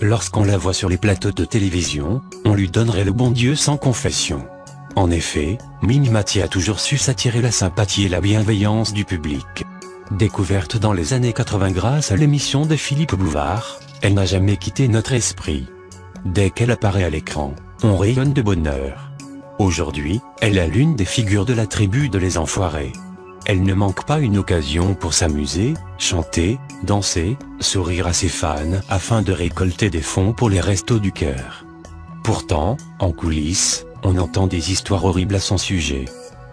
Lorsqu'on la voit sur les plateaux de télévision, on lui donnerait le bon Dieu sans confession. En effet, Mimi Mati a toujours su s'attirer la sympathie et la bienveillance du public. Découverte dans les années 80 grâce à l'émission de Philippe Bouvard, elle n'a jamais quitté notre esprit. Dès qu'elle apparaît à l'écran, on rayonne de bonheur. Aujourd'hui, elle est l'une des figures de la tribu de Les Enfoirés. Elle ne manque pas une occasion pour s'amuser, chanter, danser, sourire à ses fans afin de récolter des fonds pour les Restos du Cœur. Pourtant, en coulisses, on entend des histoires horribles à son sujet.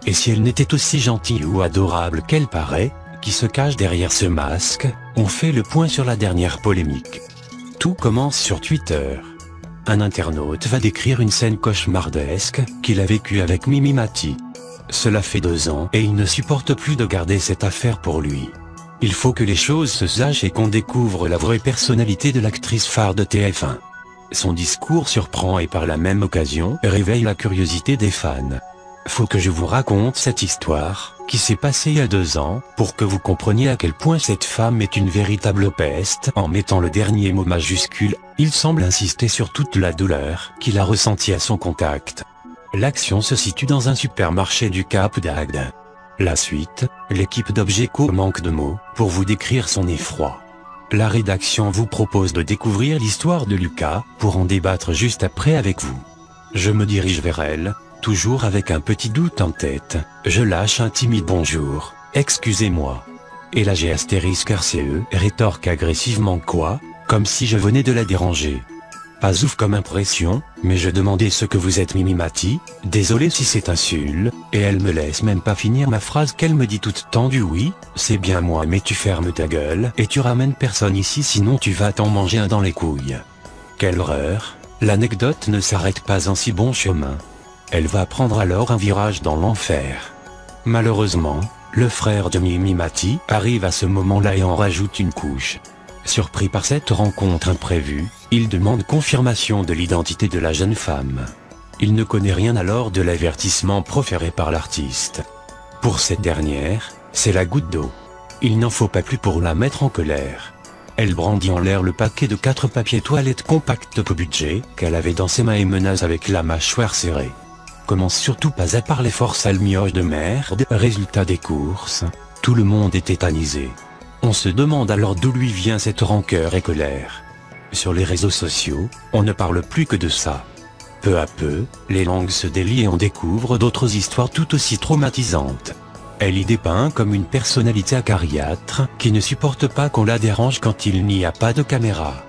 Et si elle n'était aussi gentille ou adorable qu'elle paraît, qui se cache derrière ce masque, on fait le point sur la dernière polémique. Tout commence sur Twitter. Un internaute va décrire une scène cauchemardesque qu'il a vécue avec Mimi Mati. Cela fait 2 ans et il ne supporte plus de garder cette affaire pour lui. Il faut que les choses se sachent et qu'on découvre la vraie personnalité de l'actrice phare de TF1. Son discours surprend et par la même occasion réveille la curiosité des fans. Faut que je vous raconte cette histoire, qui s'est passée il y a 2 ans, pour que vous compreniez à quel point cette femme est une véritable peste. En mettant le dernier mot majuscule, il semble insister sur toute la douleur qu'il a ressentie à son contact. L'action se situe dans un supermarché du Cap d'Agde. La suite, l'équipe d'Obgeco manque de mots pour vous décrire son effroi. La rédaction vous propose de découvrir l'histoire de Lucas, pour en débattre juste après avec vous. Je me dirige vers elle, toujours avec un petit doute en tête, je lâche un timide bonjour, excusez-moi. Et la G astérisque RCE rétorque agressivement quoi, comme si je venais de la déranger. Pas ouf comme impression, mais je demandais ce que vous êtes Mimi Mati, désolé si c'est insulte, et elle me laisse même pas finir ma phrase qu'elle me dit toute tendue oui, c'est bien moi mais tu fermes ta gueule et tu ramènes personne ici sinon tu vas t'en manger un dans les couilles. Quelle horreur, l'anecdote ne s'arrête pas en si bon chemin. Elle va prendre alors un virage dans l'enfer. Malheureusement, le frère de Mimi Mati arrive à ce moment-là et en rajoute une couche. Surpris par cette rencontre imprévue, il demande confirmation de l'identité de la jeune femme. Il ne connaît rien alors de l'avertissement proféré par l'artiste. Pour cette dernière, c'est la goutte d'eau. Il n'en faut pas plus pour la mettre en colère. Elle brandit en l'air le paquet de 4 papiers toilettes compacts peu budget qu'elle avait dans ses mains et menace avec la mâchoire serrée. Commence surtout pas à parler fort sale mioche de merde. Résultat des courses, tout le monde est tétanisé. On se demande alors d'où lui vient cette rancœur et colère. Sur les réseaux sociaux, on ne parle plus que de ça. Peu à peu, les langues se délient et on découvre d'autres histoires tout aussi traumatisantes. Elle y dépeint comme une personnalité acariâtre qui ne supporte pas qu'on la dérange quand il n'y a pas de caméra.